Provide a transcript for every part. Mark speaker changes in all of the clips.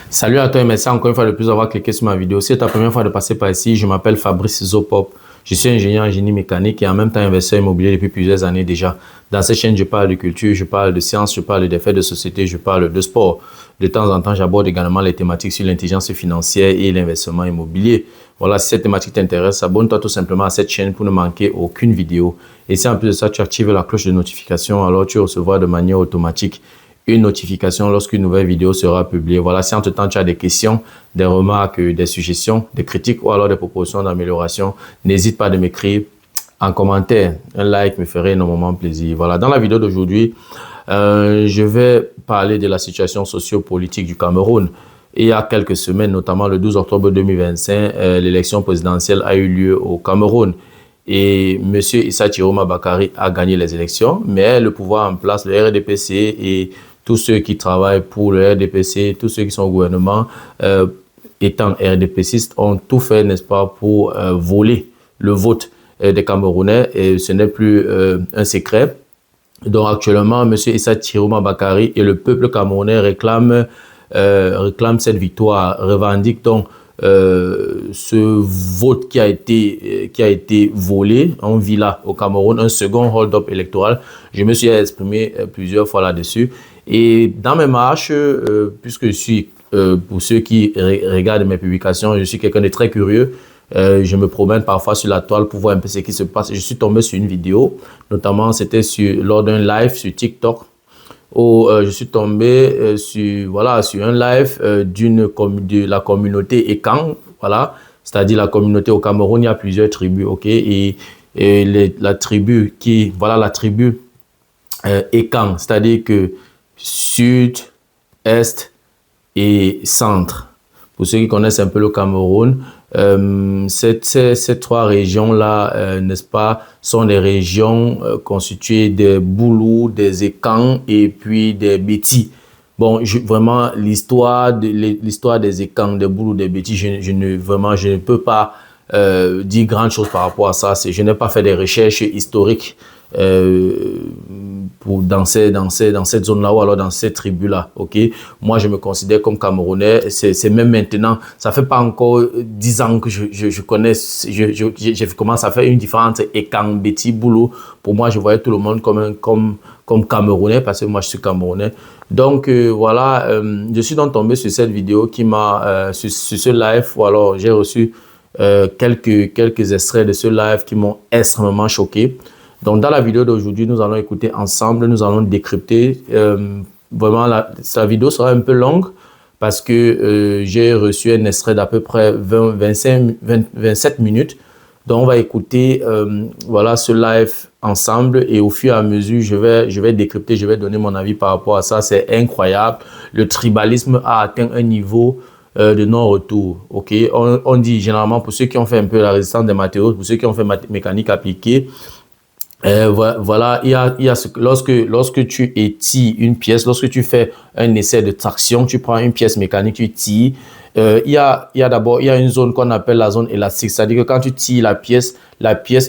Speaker 1: Salut à toi et merci encore une fois de plus d'avoir cliqué sur ma vidéo. Si c'est ta première fois de passer par ici, je m'appelle Fabrice Zopop. Je suis ingénieur en génie mécanique et en même temps investisseur immobilier depuis plusieurs années déjà. Dans cette chaîne, je parle de culture, je parle de sciences, je parle des faits de société, je parle de sport. De temps en temps, j'aborde également les thématiques sur l'intelligence financière et l'investissement immobilier. Voilà, si cette thématique t'intéresse, abonne-toi tout simplement à cette chaîne pour ne manquer aucune vidéo. Et si en plus de ça, tu actives la cloche de notification, alors tu recevras de manière automatique une notification lorsqu'une nouvelle vidéo sera publiée. Voilà, si entre-temps tu as des questions, des remarques, des suggestions, des critiques ou alors des propositions d'amélioration, n'hésite pas de m'écrire en commentaire. Un like me ferait énormément plaisir. Voilà, dans la vidéo d'aujourd'hui, je vais parler de la situation sociopolitique du Cameroun. Et il y a quelques semaines, notamment le 12 octobre 2025, l'élection présidentielle a eu lieu au Cameroun. Et M. Issa Chiroma Bakari a gagné les élections, mais le pouvoir en place, le RDPC et tous ceux qui travaillent pour le RDPC, tous ceux qui sont au gouvernement, étant RDPCistes, ont tout fait, n'est-ce pas, pour voler le vote des Camerounais. Et ce n'est plus un secret. Donc actuellement, M. Issa Chiroma Bakari et le peuple camerounais réclament cette victoire, revendiquent donc ce vote qui a été volé en Villa au Cameroun, un second hold-up électoral. Je me suis exprimé plusieurs fois là-dessus. Et dans mes marches, puisque je suis, pour ceux qui regardent mes publications, je suis quelqu'un de très curieux. Je me promène parfois sur la toile pour voir un peu ce qui se passe. Je suis tombé sur une vidéo, notamment c'était lors d'un live sur TikTok, où je suis tombé sur un live de la communauté Ekan, voilà, c'est-à-dire la communauté au Cameroun, il y a plusieurs tribus, ok, et la tribu Ekan, c'est-à-dire que sud, est et centre. Pour ceux qui connaissent un peu le Cameroun, ces trois régions-là, n'est-ce pas, sont des régions constituées des Boulous, des Ekans et puis des Bétis. Bon, vraiment, l'histoire des Ekans, des Boulous, des Bétis, je ne peux pas dire grand chose par rapport à ça. Je n'ai pas fait des recherches historiques dans cette zone-là ou alors dans cette tribu-là, ok? Moi, je me considère comme Camerounais, c'est même maintenant, ça fait pas encore 10 ans que je connais, je commence à faire une différence Ekan, Béti, Boulou. Pour moi, je voyais tout le monde comme Camerounais, parce que moi, je suis Camerounais. Donc, voilà, je suis donc tombé sur cette vidéo qui m'a, sur ce live, ou alors j'ai reçu quelques extraits de ce live qui m'ont extrêmement choqué. Donc, dans la vidéo d'aujourd'hui, nous allons écouter ensemble, nous allons décrypter. Vraiment, la vidéo sera un peu longue parce que j'ai reçu un extrait d'à peu près 27 minutes. Donc, on va écouter voilà, ce live ensemble et au fur et à mesure, je vais décrypter, je vais donner mon avis par rapport à ça. C'est incroyable. Le tribalisme a atteint un niveau de non-retour. Okay? On dit généralement, pour ceux qui ont fait un peu la résistance des matériaux, pour ceux qui ont fait mécanique appliquée, voilà, lorsque tu étires une pièce, lorsque tu fais un essai de traction, tu prends une pièce mécanique, tu tires. Il y a une zone qu'on appelle la zone élastique, c'est-à-dire que quand tu tires la pièce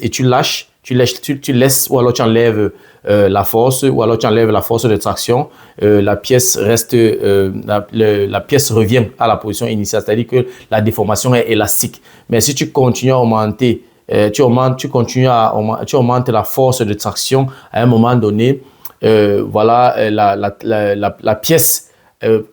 Speaker 1: et tu laisses, ou alors tu enlèves la force, ou alors tu enlèves la force de traction, la pièce reste, la pièce revient à la position initiale, c'est-à-dire que la déformation est élastique. Mais si tu continues à augmenter, tu augmentes la force de traction, à un moment donné, voilà, la pièce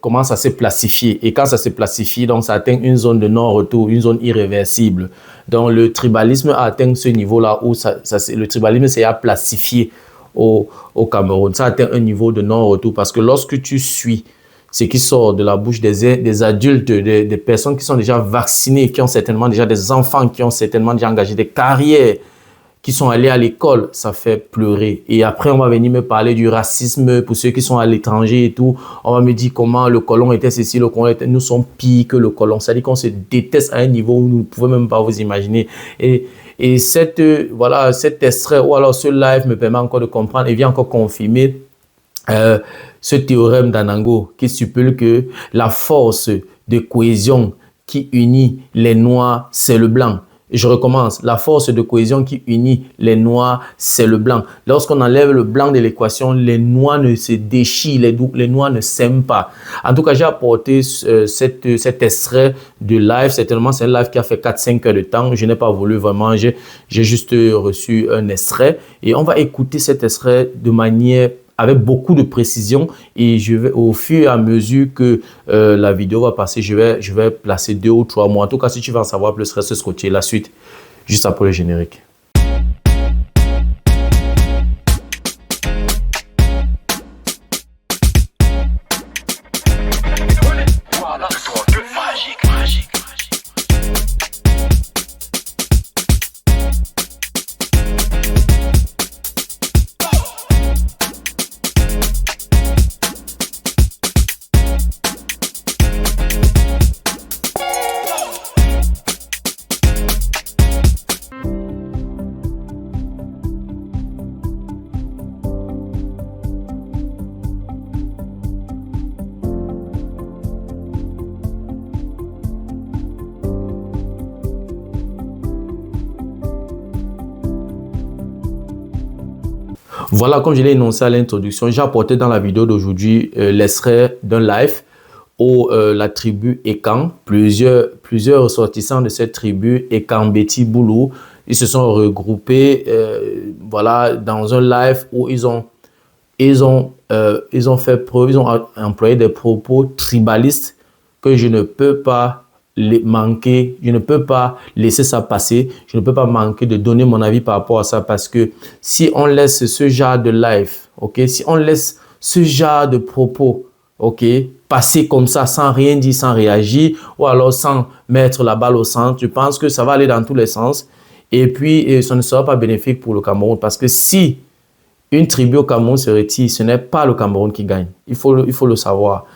Speaker 1: commence à se plastifier. Et quand ça se plastifie, donc ça atteint une zone de non-retour, une zone irréversible. Donc le tribalisme a atteint ce niveau-là où le tribalisme s'est plastifié au Cameroun. Ça atteint un niveau de non-retour parce que lorsque tu suis ce qui sort de la bouche des adultes, des personnes qui sont déjà vaccinées, qui ont certainement déjà des enfants, qui ont certainement déjà engagé des carrières, qui sont allés à l'école, ça fait pleurer. Et après, on va venir me parler du racisme pour ceux qui sont à l'étranger et tout. On va me dire comment le colon était ceci, le colon était... Nous sommes pires que le colon. C'est-à-dire qu'on se déteste à un niveau où nous ne pouvons même pas vous imaginer. Et cet extrait, ou alors ce live me permet encore de comprendre et vient encore confirmer ce théorème d'Anango qui stipule que la force de cohésion qui unit les Noirs, c'est le blanc. Je recommence. La force de cohésion qui unit les noirs, c'est le blanc. Lorsqu'on enlève le blanc de l'équation, les noirs ne se déchirent, les noirs ne s'aiment pas. En tout cas, j'ai apporté cet extrait de live. Certainement, c'est un live qui a fait 4-5 heures de temps. Je n'ai pas voulu vraiment, j'ai juste reçu un extrait. Et on va écouter cet extrait de manière avec beaucoup de précision, et je vais, au fur et à mesure que la vidéo va passer, je vais placer 2 ou 3 mots. En tout cas, si tu veux en savoir plus, reste scotché. La suite, juste après le générique. Voilà, comme je l'ai énoncé à l'introduction, j'ai apporté dans la vidéo d'aujourd'hui l'extrait d'un live où la tribu Ekan, plusieurs ressortissants de cette tribu, Ekan Beti Boulou, ils se sont regroupés voilà, dans un live où ils ont employé des propos tribalistes que je ne peux pas manquer, je ne peux pas laisser ça passer, je ne peux pas manquer de donner mon avis par rapport à ça, parce que si on laisse ce genre de live, ok, si on laisse ce genre de propos, ok, passer comme ça sans rien dire, sans réagir, ou alors sans mettre la balle au centre, je pense que ça va aller dans tous les sens, et puis ça ne sera pas bénéfique pour le Cameroun, parce que si une tribu au Cameroun se retire, ce n'est pas le Cameroun qui gagne, il faut le savoir.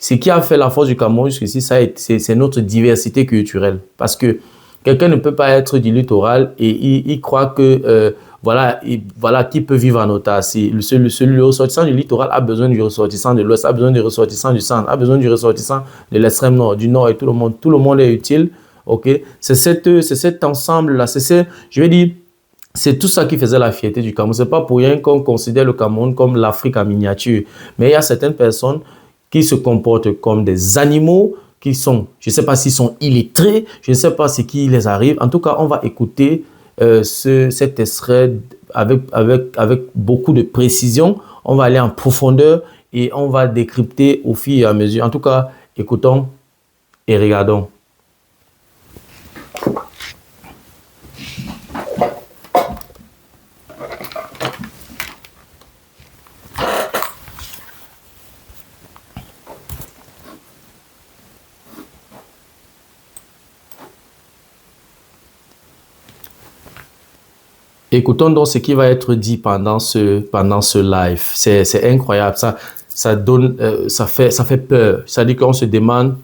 Speaker 1: Ce qui a fait la force du Cameroun jusqu'ici, c'est notre diversité culturelle. Parce que quelqu'un ne peut pas être du littoral et il croit que voilà, qui peut vivre en autarcie. Le ressortissant du littoral a besoin du ressortissant de l'ouest, a besoin du ressortissant du centre, a besoin du ressortissant de l'extrême nord, du nord, et tout le monde est utile. Okay? C'est cet ensemble-là, je vais dire, c'est tout ça qui faisait la fierté du Cameroun. Ce n'est pas pour rien qu'on considère le Cameroun comme l'Afrique en miniature. Mais il y a certaines personnes qui se comportent comme des animaux, qui sont, je ne sais pas s'ils sont illettrés, je ne sais pas ce qui les arrive. En tout cas, on va écouter cet extrait avec beaucoup de précision. On va aller en profondeur et on va décrypter au fur et à mesure. En tout cas, écoutons et regardons. Écoutons donc ce qui va être dit pendant ce live. C'est incroyable. Ça donne, ça fait peur. C'est-à-dire qu'on se demande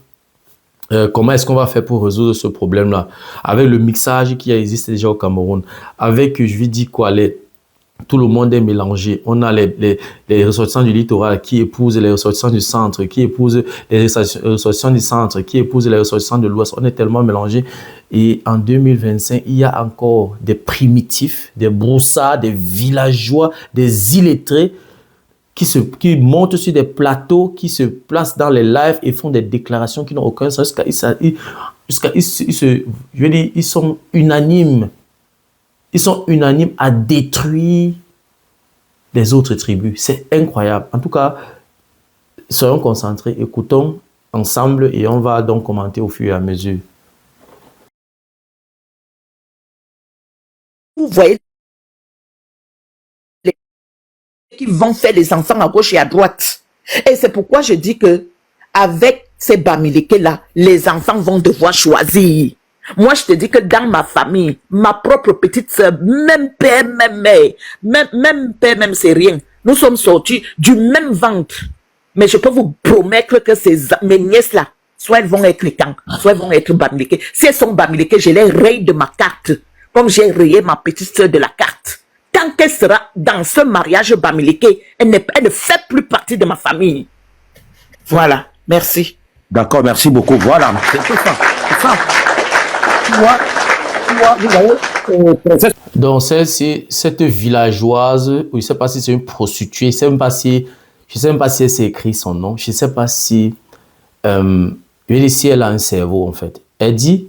Speaker 1: comment est-ce qu'on va faire pour résoudre ce problème-là. Avec le mixage qui existe déjà au Cameroun. Avec, je lui dis quoi, tout le monde est mélangé. On a les ressortissants du littoral qui épousent les ressortissants du centre, qui épousent les ressortissants du centre, qui épousent les ressortissants de l'ouest. On est tellement mélangés. Et en 2025, il y a encore des primitifs, des broussards, des villageois, des illettrés qui montent sur des plateaux, qui se placent dans les lives et font des déclarations qui n'ont aucun sens. Je veux dire, ils sont unanimes. Ils sont unanimes à détruire les autres tribus. C'est incroyable. En tout cas, soyons concentrés, écoutons ensemble et on va donc commenter au fur et à mesure.
Speaker 2: Vous voyez qui vont faire des enfants à gauche et à droite. Et c'est pourquoi je dis que avec ces Bamileke-là, les enfants vont devoir choisir. Moi, je te dis que dans ma famille, ma propre petite sœur, même père, même mère, même père, même c'est rien. Nous sommes sortis du même ventre. Mais je peux vous promettre que mes nièces-là, soit elles vont être Ekan, soit elles vont être Bamileke. Si elles sont Bamileke, je les raye de ma carte, comme j'ai rayé ma petite sœur de la carte. Tant qu'elle sera dans ce mariage Bamileke, elle ne fait plus partie de ma famille. Voilà, merci.
Speaker 3: D'accord, merci beaucoup. Voilà, c'est tout ça. C'est ça. Tu vois,
Speaker 2: vous voyez,
Speaker 1: Donc, cette villageoise, je ne sais pas si c'est une prostituée, je ne sais même pas si elle s'est écrit son nom, je ne sais pas si, je veux dire, si elle a un cerveau en fait. Elle dit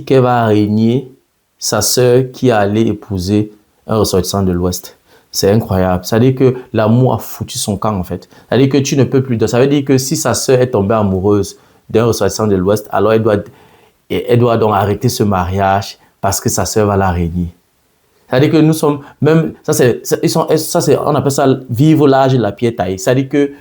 Speaker 1: qu'elle va régner sa sœur qui est allée épouser un ressortissant de l'Ouest. C'est incroyable. Ça veut dire que l'amour a foutu son camp en fait. Ça veut dire que tu ne peux plus. Ça veut dire que si sa sœur est tombée amoureuse d'un ressortissant de l'Ouest, alors elle doit donc arrêter ce mariage parce que sa sœur va la régner. C'est-à-dire que nous sommes même, on appelle ça vivre l'âge de la pierre taillée. C'est-à-dire que,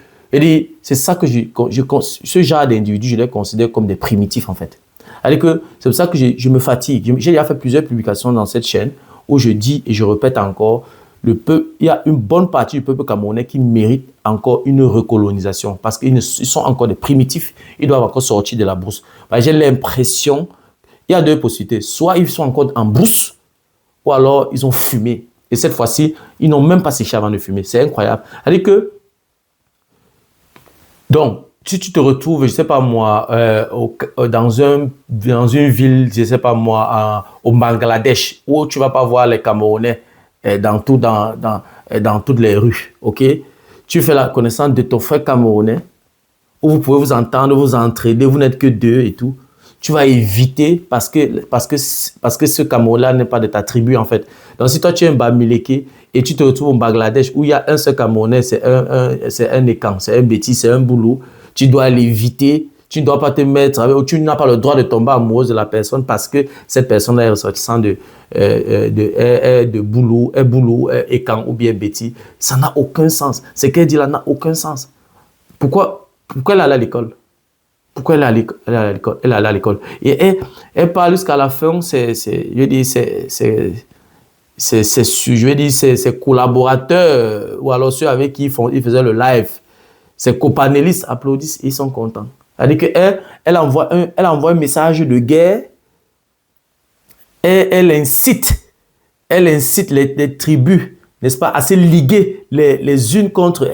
Speaker 1: c'est ça que ce genre d'individus, je les considère comme des primitifs en fait. C'est-à-dire que c'est pour ça que je me fatigue. J'ai déjà fait plusieurs publications dans cette chaîne où je dis et je répète encore, il y a une bonne partie du peuple camerounais qui mérite encore une recolonisation parce qu'ils sont encore des primitifs, ils doivent encore sortir de la brousse. J'ai l'impression, il y a deux possibilités, soit ils sont encore en brousse, ou alors ils ont fumé. Et cette fois-ci, ils n'ont même pas séché avant de fumer. C'est incroyable. C'est-à-dire que, donc, si tu te retrouves, je ne sais pas moi, dans une ville, je ne sais pas moi, au Bangladesh, où tu ne vas pas voir les Camerounais dans toutes les rues, ok? Tu fais la connaissance de ton frère camerounais, où vous pouvez vous entendre, vous entraider, vous n'êtes que deux et tout. Tu vas éviter parce que ce Cameroun-là n'est pas de ta tribu en fait. Donc si toi tu es un Bamileke et tu te retrouves au Bangladesh où il y a un seul Camerounais, c'est un Ekan, c'est un Béti, c'est un Boulou, tu dois l'éviter, tu ne dois pas te mettre, ou tu n'as pas le droit de tomber amoureuse de la personne parce que cette personne est ressortissant de Boulou, Ekan ou bien Béti. Ça n'a aucun sens. Ce qu'elle dit là n'a aucun sens. Pourquoi elle allait à l'école? Pourquoi elle est à l'école? Et elle parle jusqu'à la fin, je veux dire, ses collaborateurs, ou alors ceux avec qui ils faisaient le live, ses copanélistes applaudissent, ils sont contents. C'est-à-dire qu'elle envoie un message de guerre, et elle incite les tribus, n'est-ce pas, à se liguer les unes contre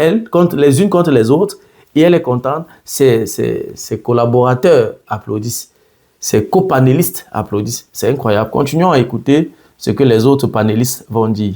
Speaker 1: les autres. Et elle est contente, ses collaborateurs applaudissent, ses copanélistes applaudissent. C'est incroyable. Continuons à écouter ce que les autres panélistes vont dire.